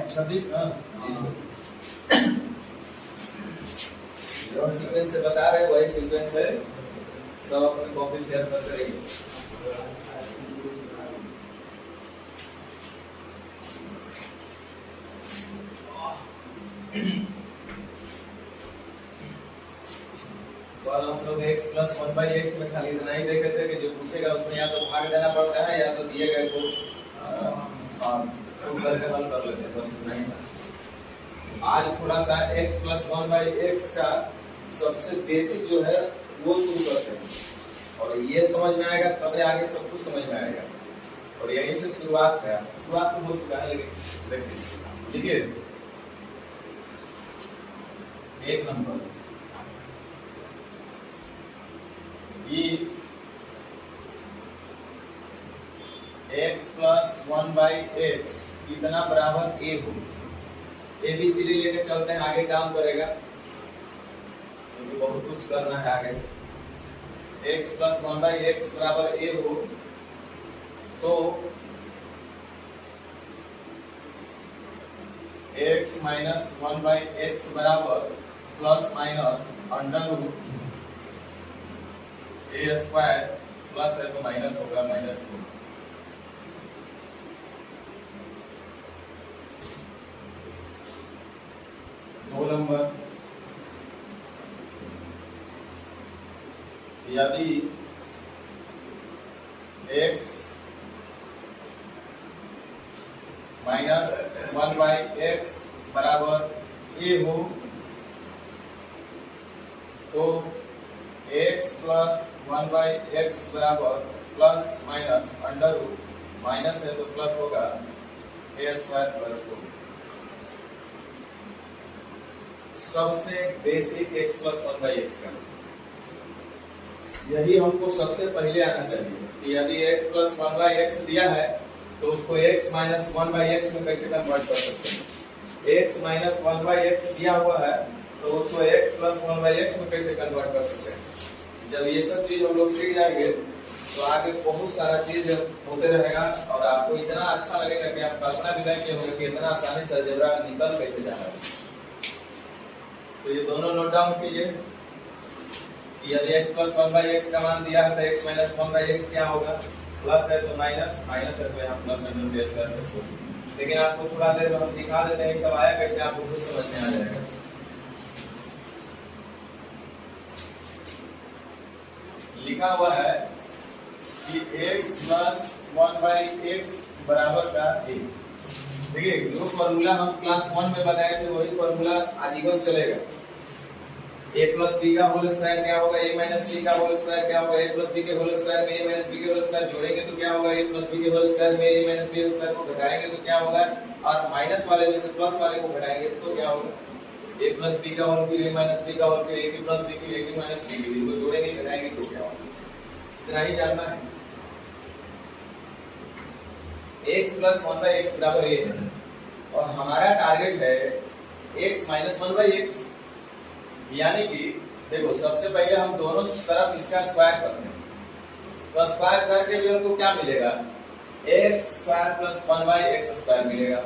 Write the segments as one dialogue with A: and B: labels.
A: 26 ना जो सीक्वेंस से बता रहे हैं वही सीक्वेंस है, सब अपनी कॉपी शेयर करते रहिए। कल हम लोग x प्लस 1/x में खाली इतना ही देखे थे कि जो पूछेगा उसमें या तो भाग देना पड़ता है या तो दिए गए को प्रूव करके हल कर लेते हैं, बस इतना ही था। आज थोड़ा सा x प्लस 1/x का सबसे बेसिक जो है वो शुरू करते हैं, और ये समझ में आएगा तब आगे सब कुछ समझ में आएगा, और यहीं से शुरुआत है। शुरुआत तो हो चुका है लेकिन लिखिए एक number, if x plus 1/x कितना बराबर a हो, ABCD लेके चलते हैं, आगे काम करेगा क्योंकि बहुत कुछ करना है आगे। x plus 1/x बराबर a हो तो x minus 1/x बराबर plus minus under root a square plus है तो माइनस होगा -2। दो नंबर, यदि x माइनस 1/x बराबर a हो तो x प्लस 1/x बराबर plus minus under root, minus है तो प्लस होगा a स्क्वायर प्लस 4। सबसे बेसिक x प्लस 1/x का यही हमको सबसे पहले आना चाहिए कि यदि x प्लस 1/x दिया है तो उसको x माइनस 1/x में कैसे कन्वर्ट कर सकते हैं। x माइनस 1/x दिया हुआ है तो उसको x प्लस 1/x में कैसे कन्वर्ट कर सकते हैं। जब ये सब चीज हम लोग सीख जाएंगे तो आगे बहुत सारा चीज होते रहेगा, और आपको इतना अच्छा लगेगा कि आप कल्पना भी नहीं किए होंगे कि इतना आसानी से अलजेब्रा निकल कैसे जाना है। तो ये दोनों नोट डाउन कीजिए कि यदि x प्लस 1/x का मान दिया है तो x माइनस 1/x क्या होगा, प्लस है तो माइनस, माइनस है तो यहाँ plus under root square plus 4। लेकिन आपको थोड़ा देर में हम दिखा देते हैं सब आया कैसे, आपको खुद समझ में आ जाएगा। लिखा हुआ है कि x प्लस 1/x बराबर का a। देखिए जो फॉर्मूला हम क्लास 1 में बताए थे वही फॉर्मूला आजीवन चलेगा। a प्लस b का होल स्क्वायर क्या होगा, a माइनस b का होल स्क्वायर क्या होगा, a प्लस b के होल स्क्वायर में a माइनस b के होल स्क्वायर जोड़ेंगे तो क्या होगा, a प्लस b के होल स्क्वायर में a माइनस b स्क्वायर को घटाएंगे तो क्या होगा, और माइनस वाले में से प्लस वाले को घटाएंगे तो क्या होगा, a प्लस b का whole cube a minus b का whole cube a plus b cube a cube minus b cube को जोड़ेंगे घटाएंगे तो क्या होगा, इतना ही जानना है। x प्लस 1/x बराबर a है और हमारा टारगेट है x माइनस 1/x, यानी कि देखो सबसे पहले हम दोनों तरफ इसका स्क्वायर करते हैं तो स्क्वायर करके भी हमको क्या मिलेगा, x square plus 1/x square मिलेगा।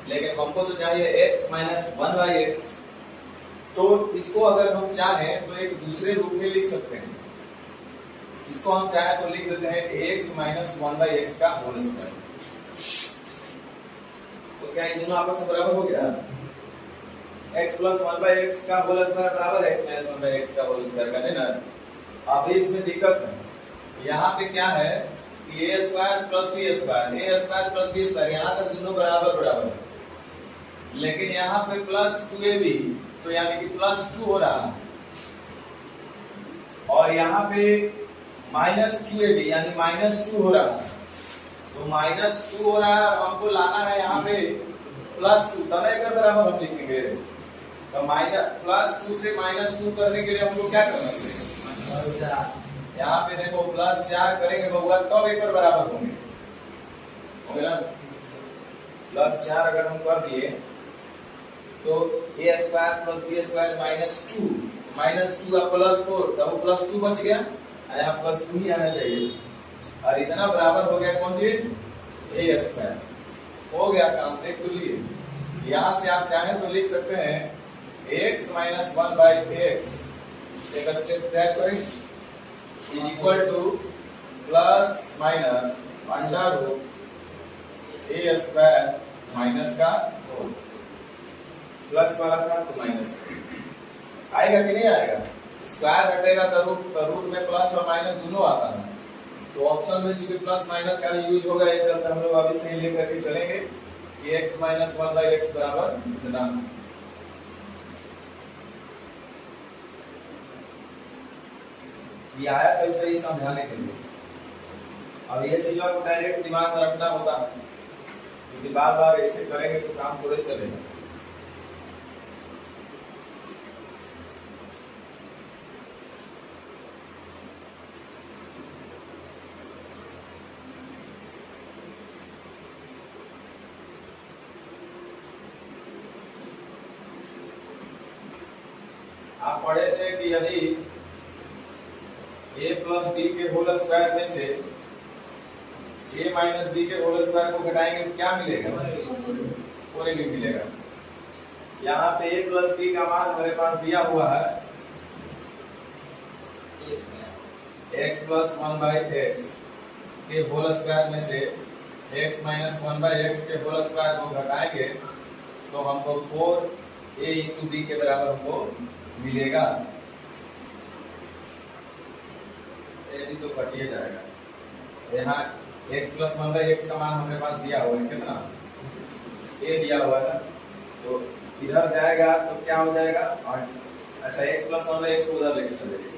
A: लेकिन हमको तो चाहिए x माइनस 1/x, तो इसको अगर हम चाहें तो एक दूसरे रूप में लिख सकते हैं। इसको हम चाहें तो लिख देते हैं x माइनस 1/x का होल स्क्वायर। तो क्या ये दोनों आपस में बराबर हो गया, x प्लस 1/x का होल स्क्वायर बराबर x माइनस 1/x का होल स्क्वायर का, नहीं ना। अभी इसमें दिक्कत है, यहाँ पे क्या है कि a square plus b square, a square plus b square, यहाँ तक दोनों बराबर बराबर है। लेकिन यहाँ पे प्लस 2ab तो यानी कि प्लस 2 हो रहा है, और यहाँ पे माइनस 2ab यानी माइनस 2 हो रहा है। तो माइनस 2 हो रहा है और हमको लाना है यहाँ पे प्लस 2, तब एक बराबर हम लिखेंगे। तो माइनस प्लस 2 से माइनस 2 करने के लिए हमको क्या करना पड़ेगा, यहाँ पे देखो प्लस 4 करेंगे बबुआ तब एक बराबर होंगे, हो गया ना। प्लस 4 अगर हम कर दिए तो a square plus b square minus 2 अब प्लस 4, तब प्लस 2 बच गया, यहाँ प्लस 2 ही आना चाहिए, और इतना बराबर हो गया कौन चीज, a स्क्वायर। हो गया काम, देख तो लिए यहां से आप चाहें तो लिख सकते हैं x माइनस 1 बाई एक्स, एक स्टेप ट्रैक करें, is equal to plus minus under root a square minus का प्लस वाला था तो माइनस आएगा कि नहीं आएगा? स्क्वायर हटेगा तो रूट में प्लस और माइनस दोनों आता है, तो ऑप्शन में चूंकि प्लस माइनस का यूज होगा, ये चलता हम लोग अभी से ही लेकर के चलेंगे कि x माइनस 1 बाई एक्स बराबर इतना। ये आया कैसे ही समझाने के लिए। अब ये चीजों को डायरेक्ट दिमाग में रखना होता है, क्योंकि बार बार ऐसे करेंगे तो काम थोड़े चलेगा। आप पढ़े थे कि यदि a प्लस बी के होल स्क्वायर में से a माइनस बी के होल स्क्वायर को घटाएंगे तो क्या मिलेगा? कोई भी मिलेगा। यहाँ पे a प्लस बी का मान हमारे पास दिया हुआ है x प्लस 1 बाई एक्स के होल स्क्वायर में से x माइनस 1 बाई एक्स के होल स्क्वायर को घटाएंगे तो हमको 4a इंटू बी के बराबर हमको मिलेगा। यदि तो कटिए जाएगा। यहाँ x प्लस 1 बाई एक्स का मान हमारे पास दिया हुआ है, कितना a दिया हुआ था, तो इधर जाएगा तो क्या हो जाएगा? और अच्छा x प्लस 1 बाई एक्स को उधर लेके चलेंगे,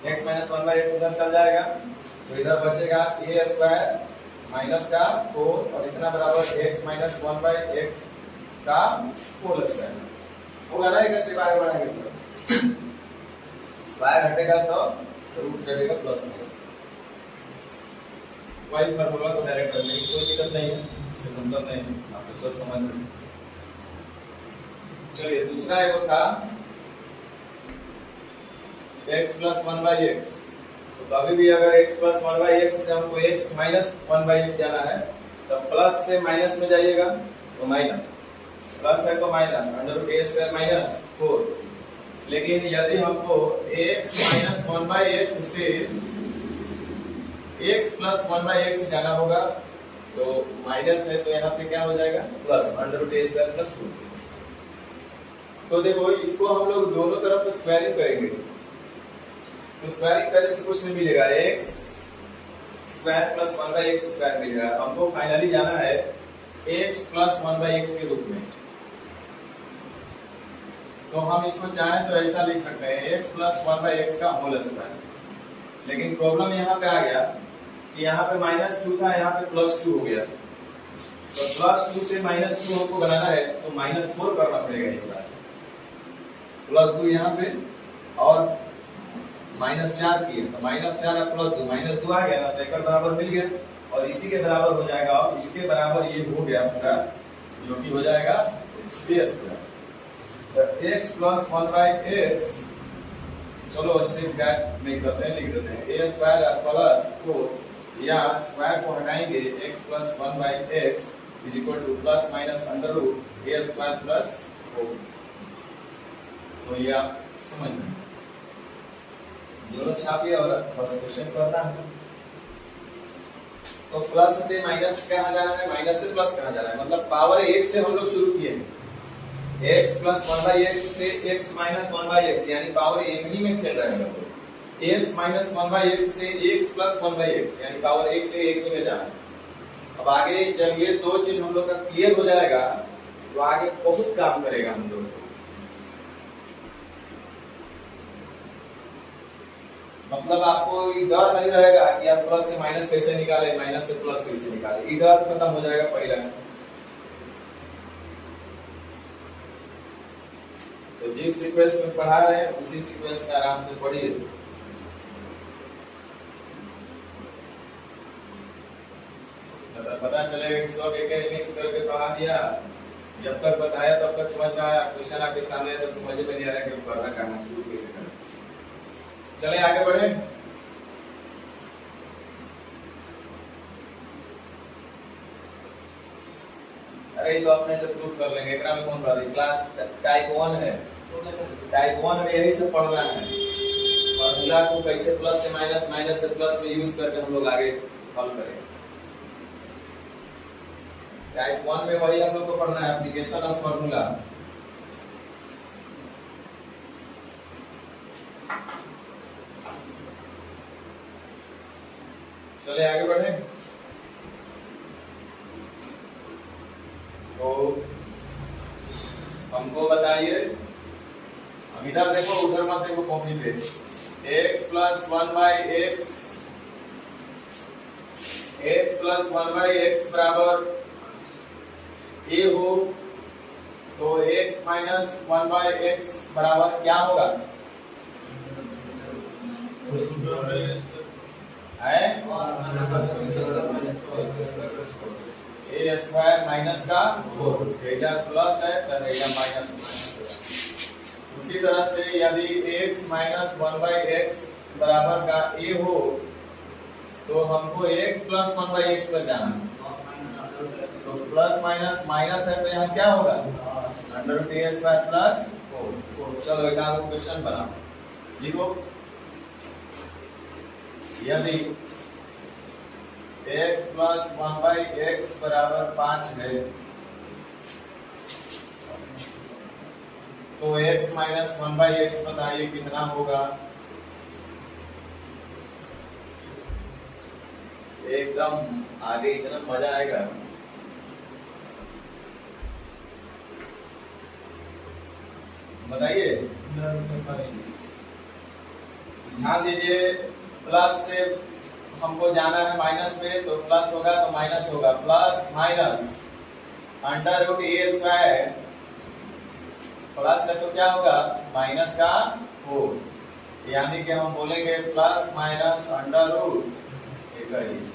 A: x माइनस 1 बाई एक्स उधर चल जाएगा तो इधर बचेगा a स्क्वायर माइनस का 4 और इतना बराबर x माइनस 1 बाई एक्स का होल स्क्वायर होगा ना। एक स्टेप आगे बढ़ाएंगे तो स्क्वायर हटेगा तो रूट चढ़ेगा प्लस में, वही फॉर्मूला को डायरेक्ट करने की कोई दिक्कत नहीं है, इससे मतलब नहीं है, आपको सब समझ में। चलिए दूसरा एक था x प्लस 1 बाई एक्स, तो अभी भी अगर x प्लस 1 बाई एक्स से हमको x माइनस 1 बाई एक्स जाना है तो प्लस से माइनस में जाइएगा तो माइनस, प्लस है तो minus under root a square minus 4। लेकिन यदि हमको x माइनस 1 बाई एक्स से x प्लस 1 बाई एक्स जाना होगा तो माइनस है तो यहाँ पे क्या हो जाएगा? Plus under root a square plus 4। तो देखो इसको हम लोग दोनों तरफ स्क्वायरिंग करेंगे तो स्क्वायरिंग करने से कुछ नहीं मिलेगा, x square plus 1 by x square मिलेगा। हमको फाइनली जाना है x प्लस 1 बाई एक्स के रूप में, तो हम इसको चाहें तो ऐसा लिख सकते हैं x प्लस 1 बाई एक्स का होल स्क्वायर। लेकिन प्रॉब्लम यहाँ पे आ गया कि यहाँ पे -2 था, यहाँ पे +2 हो गया, तो +2 से -2 हमको बनाना है तो -4 करना पड़ेगा इस बार। +2 यहाँ पे और -4 किए तो -4 और +2 -2 आ गया ना, तो एक बराबर मिल गया और इसी के बराबर हो जाएगा। और इसके बराबर ये हो गया पूरा, जो कि हो जाएगा a square. x plus 1 by x, चलो स्टेप गाइड नहीं करते हैं, लिख देते हैं a स्क्वायर प्लस 4 या स्क्वायर को हटाएंगे x plus 1 by x is equal to plus minus under root a square plus 4। तो ये आप समझ लें, दोनों छापिए और बस क्वेश्चन करना है। तो प्लस से माइनस कहाँ जाना है, माइनस से प्लस कहाँ जाना है, मतलब पावर 1 से हम लोग शुरू किए हैं, x प्लस 1 बाई एक्स से x माइनस 1 बाई एक्स, यानी पावर 1 ही में खेल रहे हैं हम लोग। x माइनस 1 बाई एक्स से x प्लस 1 बाई एक्स, यानी पावर 1 से 1 ही में जाना है। अब आगे जब ये दो चीज हम लोग का क्लियर हो जाएगा तो आगे बहुत काम करेगा हम लोग। मतलब आपको ये डर नहीं रहेगा कि आप प्लस से माइनस कैसे निकाले, माइनस से प्लस कैसे निकाले, ये डर खत्म हो जाएगा पहला। तो जिस सीक्वेंस में पढ़ा रहे हैं उसी सीक्वेंस में आराम से पढ़िए। पता चलेगा कि 100 के मिक्स करके पढ़ा दिया, जब तक बताया तब तक समझ में आया, क्वेश्चन आपके सामने तो समझ में नहीं आ रहा कि पढ़ना करना शुरू कैसे करें। चले आगे बढ़े। अरे रही तो अपने से प्रूफ कर लेंगे, एकरा में कौन बात है। क्लास टाइप 1 है, टाइप 1 में यही सब पढ़ना है। फॉर्मूला को कैसे प्लस से माइनस, माइनस से प्लस में यूज करके हम लोग आगे हल करेंगे। टाइप 1 में वही हम लोग को पढ़ना है, एप्लीकेशन ऑफ फॉर्मूला। चले आगे बढ़े। तो हमको बताइए, अब इधर देखो उधर मत देखो कॉपी पे। x plus 1 by x, x plus 1 by x बराबर a हो तो x माइनस 1 बाई एक्स बराबर क्या होगा है? ए स्क्वायर माइनस का इधर प्लस है तो इधर माइनस। उसी तरह से यदि x माइनस 1 बाई एक्स बराबर का a हो तो हमको x प्लस 1 बाई एक्स पर जाना है। तो प्लस माइनस माइनस है तो यहाँ क्या होगा under root a square plus 4। चलो एक आध क्वेश्चन बनाओ। लिखो यदि x प्लस 1 बाई एक्स बराबर 5 है तो x माइनस 1 बाई एक्स बताइए कितना होगा। एकदम आगे इतना मजा आएगा। बताइए, ध्यान दीजिए। प्लस से हमको जाना है माइनस पे तो प्लस होगा तो माइनस होगा, plus minus under root a square plus है तो क्या होगा माइनस का 4, यानी कि हम बोलेंगे प्लस माइनस अंडर रूट 21।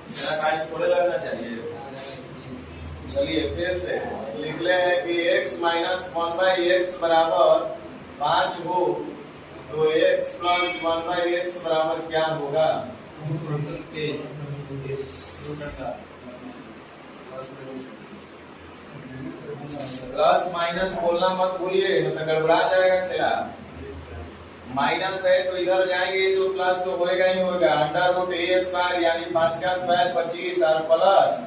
A: इतना टाइम थोड़े लगना चाहिए। चलिए फिर से लिख ले कि x माइनस 1 बाई एक्स बराबर 5 हो तो x प्लस 1 बाई एक्स बराबर क्या होगा प्लस माइनस बोलना मत भूलिए, नहीं तो गड़बड़ा जाएगा खेला। माइनस है तो इधर जाएंगे तो प्लस तो होएगा ही होगा। अंडर रूट ए स्क्वायर यानी 5 का स्क्वायर 25 और प्लस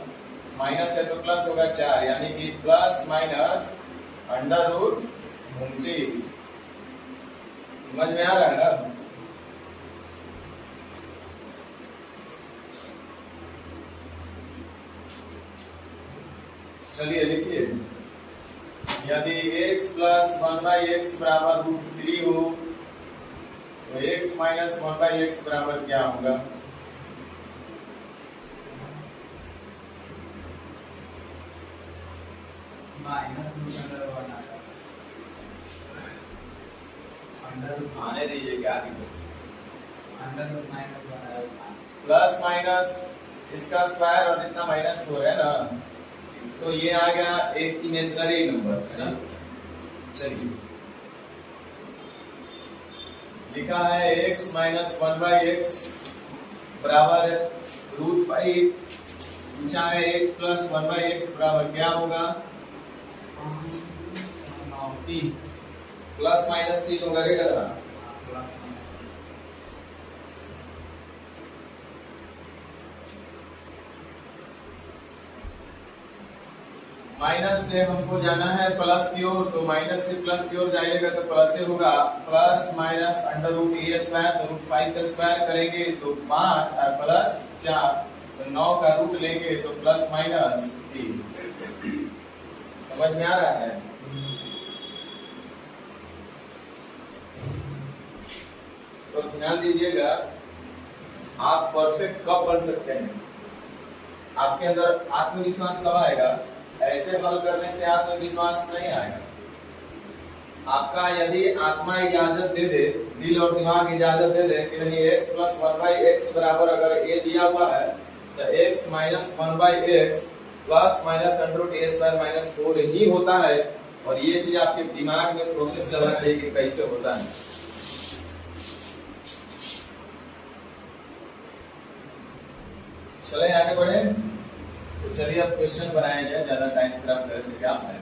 A: माइनस है तो प्लस होगा 4, यानी कि प्लस माइनस अंडर रूट 29। समझ में आ रहा है ना? चलिए लिखिए, यदि x प्लस 1 बाई एक्स बराबर रूट 3 हो तो x माइनस 1 बाई एक्स बराबर क्या होगा। आने दीजिए क्या प्लस माइनस इसका स्क्वायर और इतना माइनस 4 है ना, तो ये आ गया एक इमेजिनरी नंबर है ना। चलिए लिखा है x माइनस 1 बाई एक्स बराबर रूट 5। पूछा है x प्लस 1 बाई एक्स बराबर क्या होगा। प्लस माइनस 3 होगा रे गधा। माइनस से हमको जाना है प्लस की ओर, तो माइनस से प्लस की ओर जाइएगा तो प्लस से होगा। Plus minus under root a square तो रूट 5 का स्क्वायर करेंगे तो 5 और प्लस 4 तो 9 का रूट लेंगे तो प्लस माइनस 3। समझ में आ रहा है? तो ध्यान दीजिएगा, आप परफेक्ट कब बन सकते हैं। आपके अंदर आत्मविश्वास कब आएगा। ऐसे हल करने से आत्मविश्वास नहीं आएगा। आपका यदि आत्मा इजाजत दे दे, दिल और दिमाग इजाजत दे दे कि नहीं x प्लस 1 बाई एक्स बराबर अगर a दिया हुआ है तो x minus 1 by x plus minus under root a square minus 4 ही होता है, और ये चीज आपके दिमाग में प्रोसेस चलना चाहिए कि कैसे होता है। चले आगे बढ़े। तो चलिए अब क्वेश्चन बनाया जाए, ज्यादा टाइम खराब करने से क्या फायदा।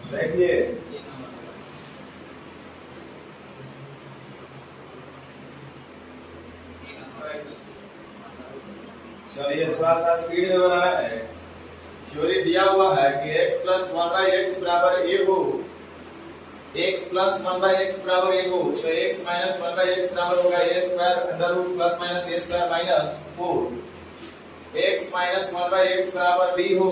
A: देखिए चलिए थोड़ा सा स्पीड में बनाना है। थ्योरी दिया हुआ है कि x plus one by x बराबर ए हो, x plus one by x बराबर ए हो, तो x minus one by x बराबर होगा a square under root plus minus a square minus 4। x minus one by x बराबर b हो,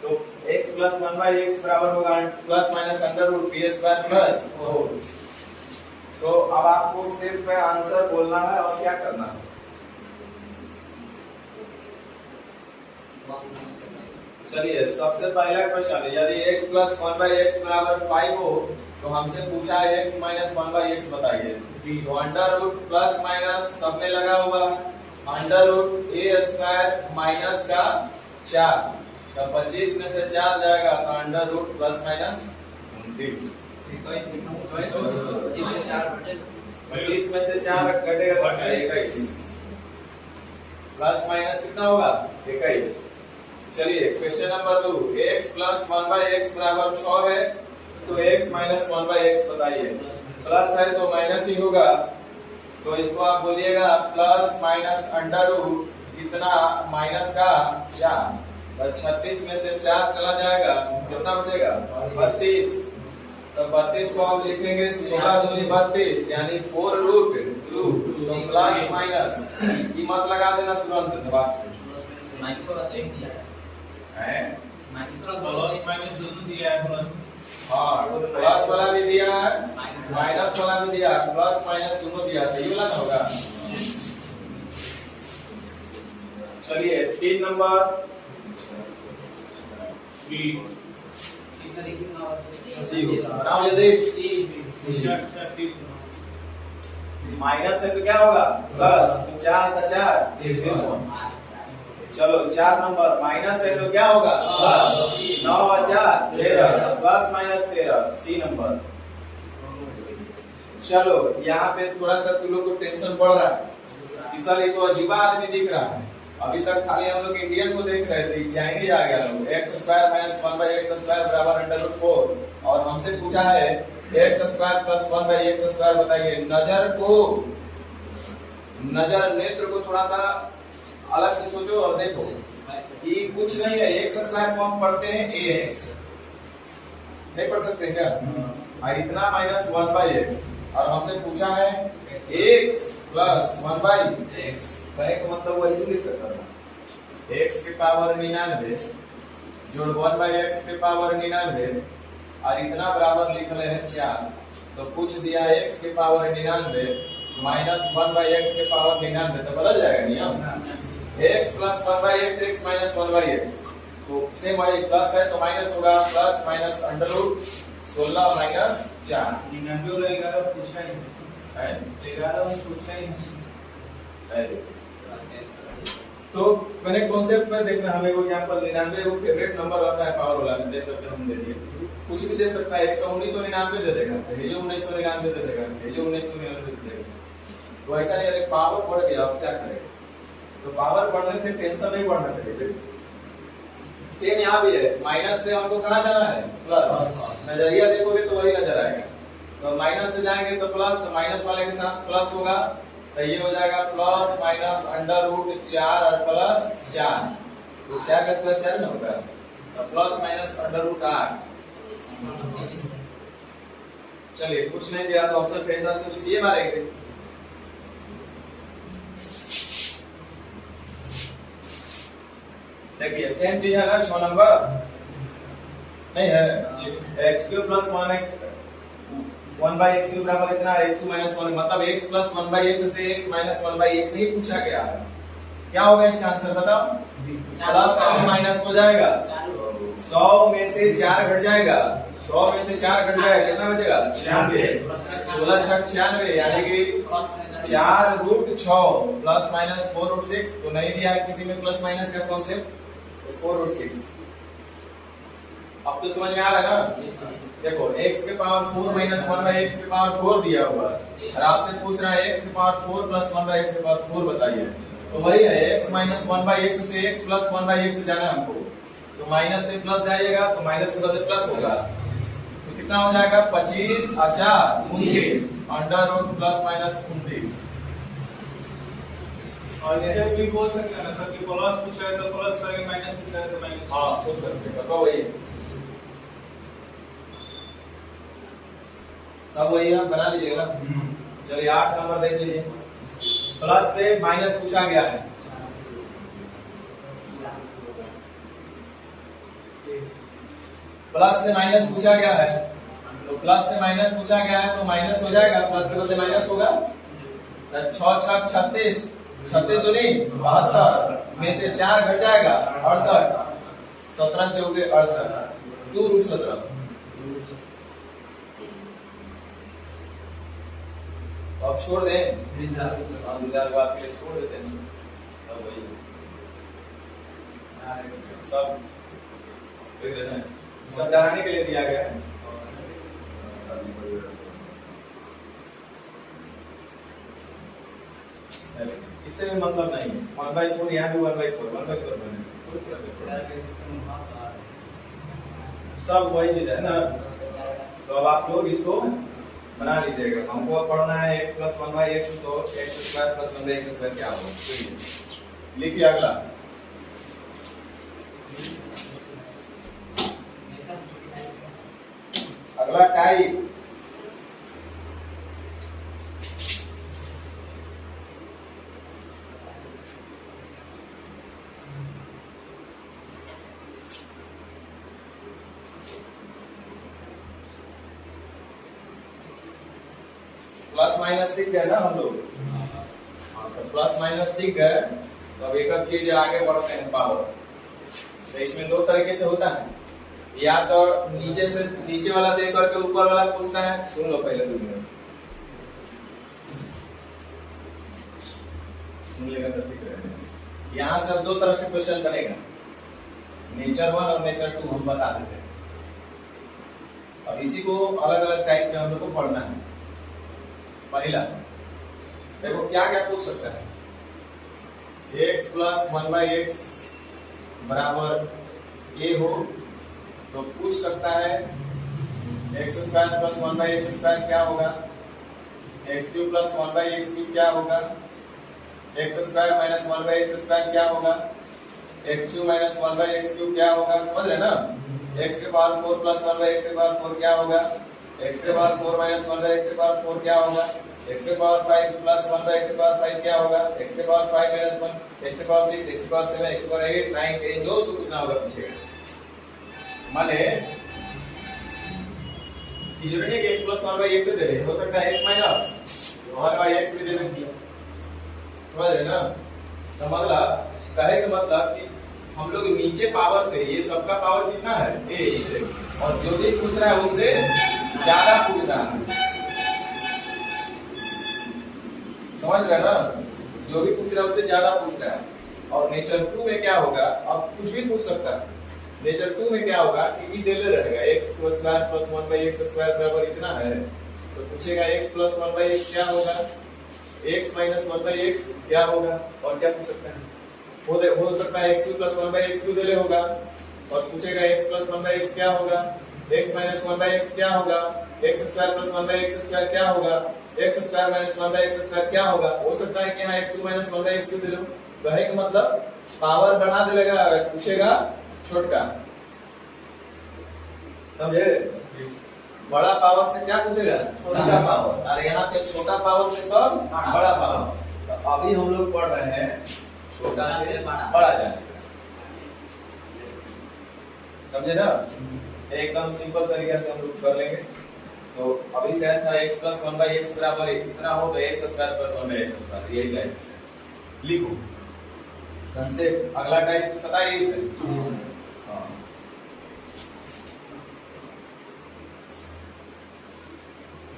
A: तो x plus one by x बराबर होगा plus minus under root b square plus 4। तो अब आपको सिर्फ आंसर बोलना है और क्या करना है। चलिए सबसे पहला क्वेश्चन, यदि x plus one by x बराबर 5 हो तो हमसे पूछा है x minus one by x बताइए। तो अंडर रूट प्लस माइनस सब में लगा हुआ है, under root a square minus का 4, तो 25 में से 4 जाएगा तो अंडर रूट प्लस माइनस 29। 25 में से 4 कटेगा तो 21, प्लस माइनस कितना होगा 21। चलिए question number 2, x plus one by x बराबर 6 है, तो x minus one by x बताइए। प्लस है तो माइनस ही होगा, तो इसको आप बोलिएगा प्लस माइनस अंडर रूट इतना माइनस का 4, तो 36 में से 4 चला जाएगा, कितना बचेगा 32। तो 32 को हम लिखेंगे 16 दूनी 32 यानी 4 रूट 2, तो प्लस माइनस की मत लगा देना तुरंत जवाब से।
B: प्लस माइनस दोनों दिया है,
A: हाँ प्लस वाला भी दिया है माइनस वाला भी दिया है, प्लस माइनस दोनों दिया है, ये वाला ना होगा। चलिए 3 नंबर बनाओ जल्दी। माइनस है तो क्या होगा प्लस, तो 4 से 4 चलो 4 नंबर माइनस है तो क्या होगा प्लस, 9 और 4 13, प्लस माइनस 13। सी नंबर। चलो यहाँ पे थोड़ा सा तुम लोग को टेंशन बढ़ रहा है, सर ये तो अजीबा आदमी दिख रहा है। अभी तक खाली हम लोग इंडियन को देख रहे थे, चाइनीज आ गया लोग। X square minus one by x square बराबर अंडर रूट 4, और हमसे पूछा है x square plus one by x square बताइए। नजर नेत्र को थोड़ा सा अलग से सोचो और देखो कि कुछ नहीं है, एक्स स्क्वायर को हम पढ़ते हैं एक्स, नहीं पढ़ सकते क्या? और इतना माइनस वन बाई एक्स, और हमसे पूछा है x plus one by x. कहे का मतलब वो ऐसे लिख सकता था, एक्स के पावर 99 जोड़ वन बाई एक्स के पावर 99, और इतना बराबर लिख रहे हैं 4, तो पूछ दिया एक्स के power 99 minus one by x के पावर 99, तो बदल जाएगा नियम। X plus one by x, x minus one by x, तो सेम वही प्लस है तो माइनस होगा, plus minus under root 16 minus 4।
B: 99 और 11 पूछा ही है, 11 में पूछा ही नहीं।
A: तो मैंने कॉन्सेप्ट में देखना, हमें वो यहाँ पर 99 वो फेवरेट नंबर होता है पावर वाला में, देख सकते हम दे दिए, कुछ भी दे सकता है। 1999 दे देगा, ये जो 1999 दे देगा, ये जो 1999 दे देगा, तो ऐसा नहीं। अरे पावर बढ़ गया अब क्या करें? तो पावर बढ़ने से टेंशन नहीं बढ़ना चाहिए। सेम यहाँ भी है, माइनस से हमको कहाँ जाना है प्लस, नजरिया देखोगे तो वही नजर आएगा। तो माइनस से जाएंगे तो प्लस, तो माइनस वाले के साथ प्लस होगा, तो ये हो जाएगा प्लस माइनस अंडर रूट 4 और प्लस 4, तो 4 का स्क्वायर 4 में होगा, तो प्लस माइनस अंडर रूट 8। चलिए कुछ नहीं दिया तो ऑप्शन के हिसाब से तो सी मारेंगे। देखिए सेम चीज है ना, 6 नंबर नहीं है, x cube plus 1x 1 by x बराबर इतना, एक्स माइनस 1, मतलब x प्लस 1 बाई एक्स से x माइनस 1 बाई एक्स ही पूछा गया है। क्या होगा इसका आंसर बताओ? प्लस और माइनस हो जाएगा, 100 में से 4 घट जाएगा, 100 में से 4 घट जाएगा, कितना बचेगा? 96। 16 छक 96, यानी कि 4√6 प्लस माइनस 4√6। तो नहीं दिया है किसी में प्लस माइनस का कॉन्सेप्ट, तो 4√6। अब तो समझ में आ रहा है ना? देखो x के पावर 4 माइनस 1/x के पावर 4 दिया हुआ है और आपसे पूछ रहा है x के पावर 4 प्लस 1/x के पावर 4 बताइए। तो वही है, x माइनस 1/x से x प्लस 1/x से जाना है हमको। तो माइनस से प्लस जाइएगा तो माइनस के बदले प्लस होगा, तो कितना हो जाएगा? 25 और 4 29 अंडर रूट प्लस माइनस 29।
B: और इसे भी बोल सकते हैं ना सर कि प्लस पूछा है तो प्लस करेंगे, माइनस पूछा है तो माइनस।
A: हाँ सोच सकते हैं, तो वही सब वही आप बना लीजिएगा ना। चलिए 8 नंबर देख लीजिए। प्लस से माइनस पूछा गया है, प्लस से माइनस पूछा गया है, तो प्लस से माइनस पूछा गया है तो माइनस हो जाएगा, प्लस के बदले माइनस होगा। 6 छक 36, 36 तो नहीं 72 में से 4 घट जाएगा 68, 17 चौके 68, 2√17। अब छोड़ दें, 2000 बात के लिए छोड़ देते हैं, सब वही सब डराने के लिए दिया गया है। इससे भी मतलब नहीं है, 1/4 यहाँ भी 1/4 बने, सब वही चीज है ना। तो अब आप लोग इसको बना लीजिएगा। हमको पढ़ना है x प्लस 1/x, तो x square plus 1/x square क्या होगा, लिखिए अगला। अगला टाइप, प्लस माइनस सीख गए ना हम लोग। तो प्लस माइनस सीख गए, तो अब एक अब चीज आगे बढ़ते हैं, पावर। तो इसमें 2 तरीके से होता है, या तो नीचे से नीचे वाला दे करके ऊपर वाला पूछना है। सुन लो पहले 2 मिनट, सुन लेगा तो ठीक रहेगा। यहाँ से अब 2 तरह से क्वेश्चन बनेगा, नेचर 1 और नेचर 2 हम बता देते हैं। अब इसी को अलग अलग टाइप के हम लोग को पढ़ना है। पहला देखो क्या क्या पूछ सकता है, x प्लस 1/x बराबर a हो तो पूछ सकता है x square plus 1/x square क्या होगा, x cube plus 1/x cube क्या होगा, x square minus 1/x square क्या होगा, x cube minus 1/x cube क्या होगा। समझ रहे ना? x के पावर 4 प्लस 1/x के पावर 4 क्या होगा, x के पावर 4 माइनस 1/x के पावर 4 क्या होगा, x के पावर 5 प्लस 1/x के पावर 5 क्या होगा, x के पावर 5 माइनस 1, x के पावर 6, x के पावर 7, x के पावर 8, 9, 10 जो उसको पूछना होगा पूछेगा। माने कि जरूरी नहीं कि x प्लस 1/x से दे रहे, हो सकता है x माइनस 1/x भी दे दें। समझ रहे ना? तो मतलब कहे का मतलब कि हम लोग नीचे पावर से, ये सबका पावर कितना है a, और जो भी पूछ रहा है उससे ज्यादा पूछ रहा है। समझ रहे ना? जो भी पूछ रहा है उससे ज्यादा पूछ रहा है। और नेचर 2 में क्या होगा, अब कुछ भी पूछ सकता है। नेचर 2 में क्या होगा कि ई देले रहेगा, x square plus 1/x square बराबर इतना है, तो पूछेगा x प्लस 1/x क्या होगा, x माइनस 1/x क्या होगा, और क्या पूछ सकता है, हो सकता है x cube plus 1/x cube देले होगा, और पूछेगा x प्लस 1/x क्या होगा, x माइनस 1/x क्या होगा, x square plus 1/x square क्या होगा, x square minus 1/x square क्या होगा। हो सकता है कि यहाँ x cube minus 1/x cube दे लो, कहे का मतलब पावर बढ़ा देगा, पूछेगा छोटका। समझे? बड़ा पावर से क्या पूछेगा, छोटा पावर, और यहाँ पे छोटा पावर से सब बड़ा पावर। तो अभी हम लोग पढ़ रहे हैं छोटा से बड़ा जाने का। समझे ना? एकदम सिंपल तरीके से हम लोग कर लेंगे। तो अभी से था x प्लस 1/x बराबर इतना हो तो x square plus 1/x square, यही टाइप से लिखो कंसेप्ट। अगला टाइप 27 है।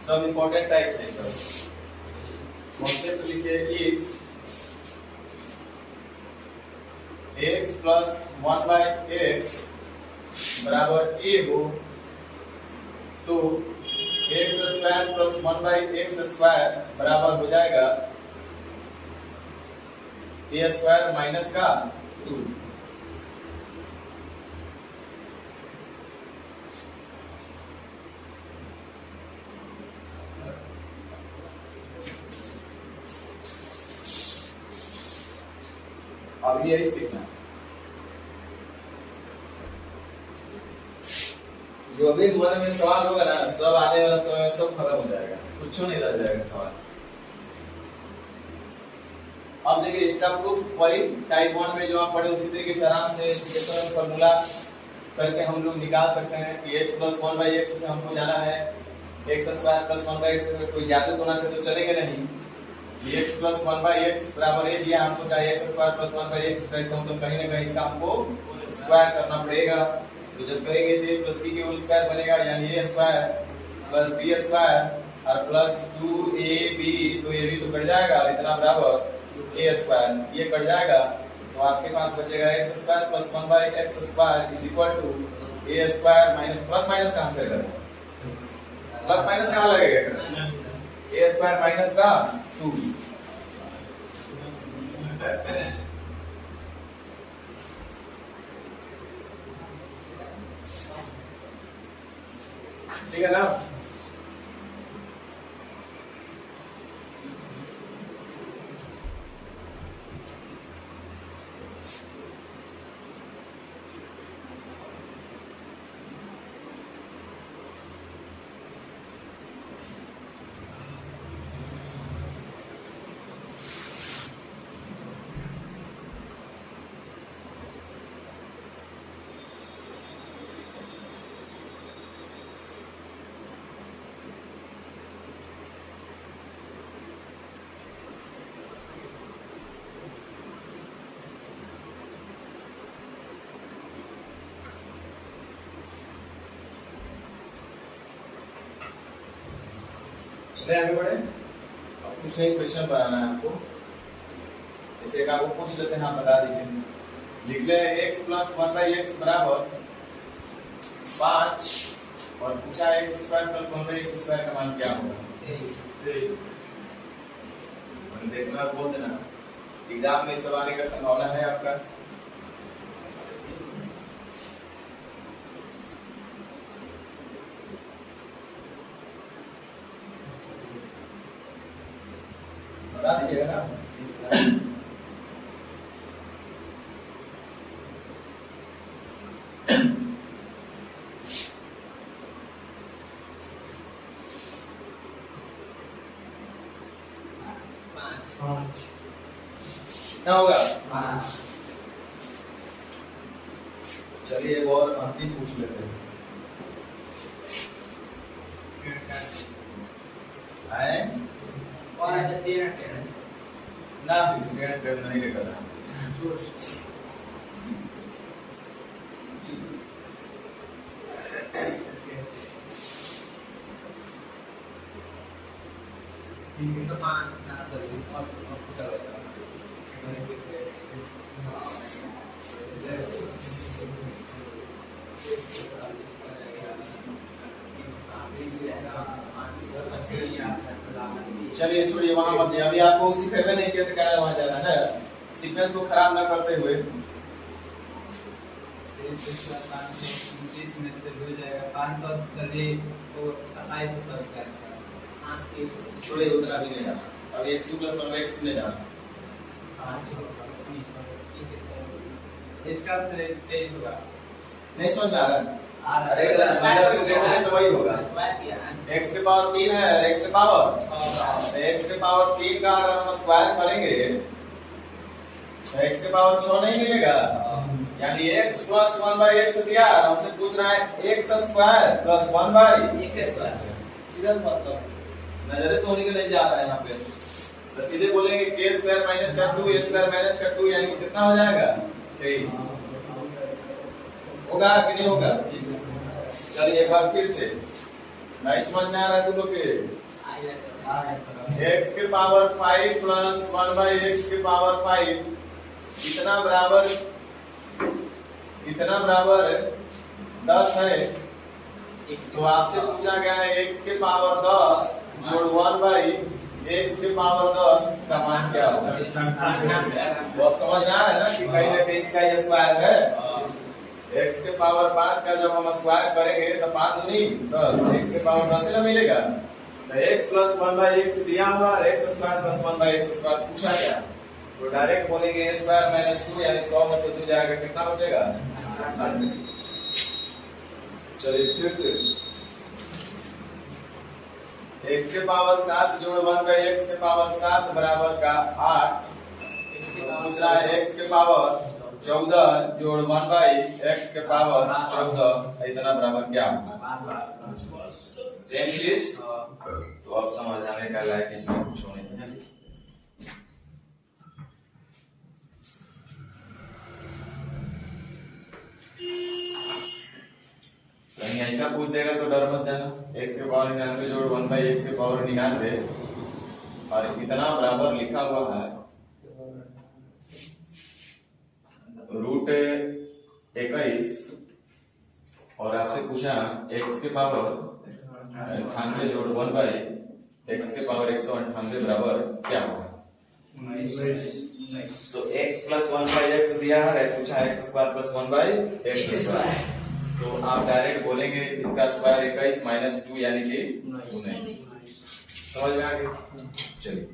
A: सब इंपॉर्टेंट टाइप है सब। कॉन्सेप्ट लिखिए इफ x प्लस 1/x बराबर a हो तो x square plus 1/x square बराबर हो जाएगा a स्क्वायर माइनस का 2। अब यही सीखना, जो भी मन में सवाल होगा ना सब आने वाला समय में सब खत्म हो जाएगा, कुछ नहीं रह जाएगा सवाल। अब देखिए इसका प्रूफ वही टाइप 1 में जो आप पढ़े उसी तरीके से आराम से फॉर्मूला करके हम लोग निकाल सकते हैं कि x प्लस 1/x से हमको जाना है x स्क्वायर प्लस 1/x, कोई जादू टोना से तो चलेगा नहीं। x प्लस 1/x बराबर a दिया हमको, चाहे x square plus 1/x square तो कहीं ना कहीं इसका हमको स्क्वायर करना पड़ेगा। तो जब करेंगे तो a प्लस b के होल स्क्वायर बनेगा, यानी a square plus b square और प्लस 2ab, तो ये भी तो कट जाएगा, इतना बराबर a स्क्वायर, ये कट जाएगा तो आपके पास बचेगा x square plus 1/x square is equal to a square minus plus minus कहां से लगेगा, प्लस माइनस कहां लगेगा, a स्क्वायर माइनस का 2। ठीक है ना। चलिए आगे बढ़े। अब कुछ एक क्वेश्चन बनाना है आपको, जैसे एक आपको पूछ लेते हैं, हाँ बता दीजिए। लिख ले x प्लस 1/x बराबर 5 और पूछा x square plus 1/x square का मान क्या होगा। देखना बोल देना, एग्जाम में सब आने का संभावना है आपका। बता दीजिएगा ना। क्या होगा, 5। चलिए एक और अंतिम पूछ लेते हैं। ना नहीं लेकर चलिए छोड़िए, वहां मत जाइए, अभी आपको सीखेबे नहीं किया तो क्या वहां जाना है। सीक्वेंस को खराब ना करते हुए छोड़िए, उतना भी नहीं जाना। अब x प्लस 1/x नहीं जाना,
B: इसका तेज होगा,
A: नहीं समझ में आ रहा है। अरे तो वही होगा, x के पावर 3 है, x के पावर x के पावर 3 का अगर हम स्क्वायर करेंगे तो x के पावर 6 नहीं मिलेगा, यानी x प्लस 1/x दिया, हमसे पूछ रहा है x square plus 1/x square. सीधा मतलब नजरे तो होने के नहीं जा रहा है यहाँ पे, तो सीधे बोलेंगे k स्क्वायर माइनस का 2 a स्क्वायर माइनस का 2, यानी कितना हो जाएगा 23। होगा कि नहीं होगा। चलिए एक बार फिर से नहीं समझ में आ रहा है तू लोग के? x के पावर 5 प्लस 1 बाई एक्स के पावर 5 इतना बराबर 10 है। तो आपसे पूछा गया है x के पावर 10 जोड़ 1 बाई x के पावर 10 का मान क्या होगा? तो आप समझ में आ रहा है ना कि कहीं ना कहीं इसका ये स्क्वायर है। x के पावर 5 का जब हम स्क्वायर करेंगे तो 5 दूनी 10, x के पावर 10 से ना मिलेगा। तो x प्लस 1 बाई एक्स दिया हुआ और x square plus 1 by x square पूछा गया, तो डायरेक्ट बोलेंगे a स्क्वायर माइनस 2 यानी 100 में से 2 जाएगा, कितना बचेगा? चलिए फिर से x के पावर 7 जोड़ 1 बाई एक्स के पावर 7 बराबर का 8। दूसरा है x के पावर 14 जोड़ 1 बाई एक्स के पावर 14 इतना बराबर क्या होगा? सेम चीज। तो अब समझ आने का लायक इसमें कुछ नहीं है। कहीं ऐसा पूछ देगा तो डर मत जाना। x के पावर 99 जोड़ 1 बाई एक्स के पावर 99 और इतना बराबर लिखा हुआ है रूट 21 और आपसे पूछा x के पावर 98 जोड़ 1 बाई एक्स के पावर 198 बराबर क्या होगा? तो x प्लस 1 बाई एक्स दिया है, पूछा x square plus 1 by x square. तो आप डायरेक्ट बोलेंगे इसका स्क्वायर 21 माइनस 2 यानी कि 19। समझ में आ गया? चलिए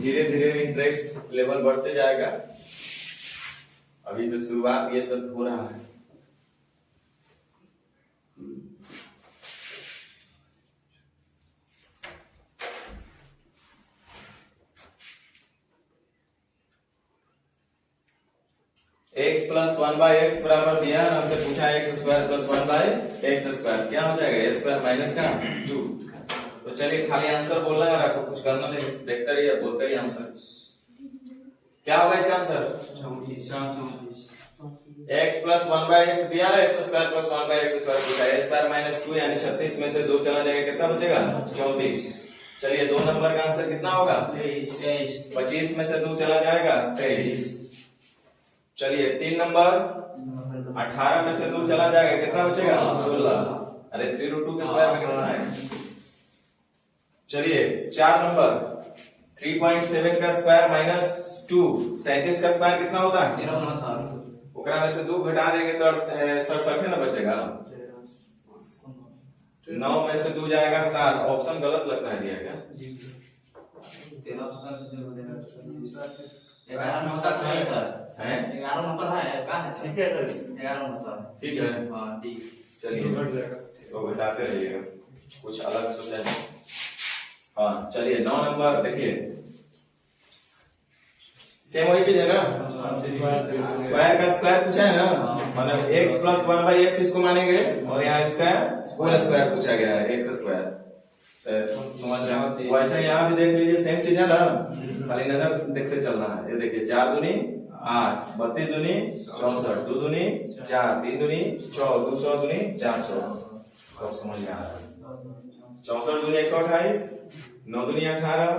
A: धीरे धीरे इंटरेस्ट लेवल बढ़ते जाएगा। अभी तो शुरुआत ये सब हो रहा है। x प्लस 1 बाई एक्स बराबर दिया है, हमसे पूछा x square plus 1 by x square क्या हो जाएगा? a स्क्वायर माइनस का 2। तो चलिए खाली आंसर बोलना है, आपको कुछ करना नहीं, देखते रहिए बोलते रहिए आंसर। क्या होगा इसका answer? x plus 1 by x दिया है, x square plus 1 by x square पूछा है, a स्क्वायर माइनस 2 यानी 36 में से 2 चला जाएगा, कितना बचेगा? 34। चलिए 2 नंबर का आंसर कितना होगा? 25 में से 2 चला जाएगा 23। चलिए 3 नंबर 18 में से 2 चला जाएगा, कितना बचेगा? 16। अरे 3 रूट 2 के स्क्वायर में कितना है? चलिए 4 नंबर 3.7 का स्क्वायर माइनस 2 37 का स्क्वायर कितना होता है? ओकरा में से 2 घटा देंगे तो 67 ना बचेगा। 9 में से 2 जाएगा 7। ऑप्शन गलत लगता है दिया क्या?
C: 11 नंबर है सर।
A: हैं?
C: 11 नंबर है का है?
B: ठीक है सर,
C: 11 नंबर
A: ठीक है।
C: हां ठीक।
A: चलिए तो घटाते रहिएगा, कुछ अलग सोचा है। हाँ चलिए 9 नंबर देखिए सेम वही चीज है ना, स्क्वायर का स्क्वायर पूछा है ना, मतलब x प्लस 1 बाई एक्स इसको मानेंगे और यहाँ इसका होल स्क्वायर पूछा गया है x स्क्वायर। समझ रहे हो? वैसे यहाँ भी देख लीजिए सेम चीज है ना, खाली नजर देखते चलना है। ये देखिए 4 दूनी 8, 32 दूनी 64, 2 दूनी 4, 3 दूनी 6, 200 दूनी 400। सब समझ में आ रहा है? 64 दूनी 128, 9 दूनी 18।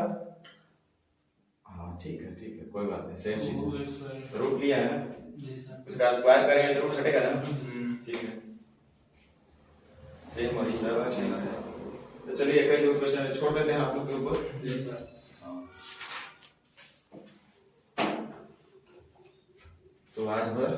A: हाँ ठीक है कोई बात नहीं, सेम चीज है। रूट लिया है ना, इसका स्क्वायर करेंगे तो रूट हटेगा ना। ठीक है सेम वही सब चीज है। तो चलिए एक ही क्वेश्चन छोड़ देते हैं आप लोग के ऊपर। तो आज भर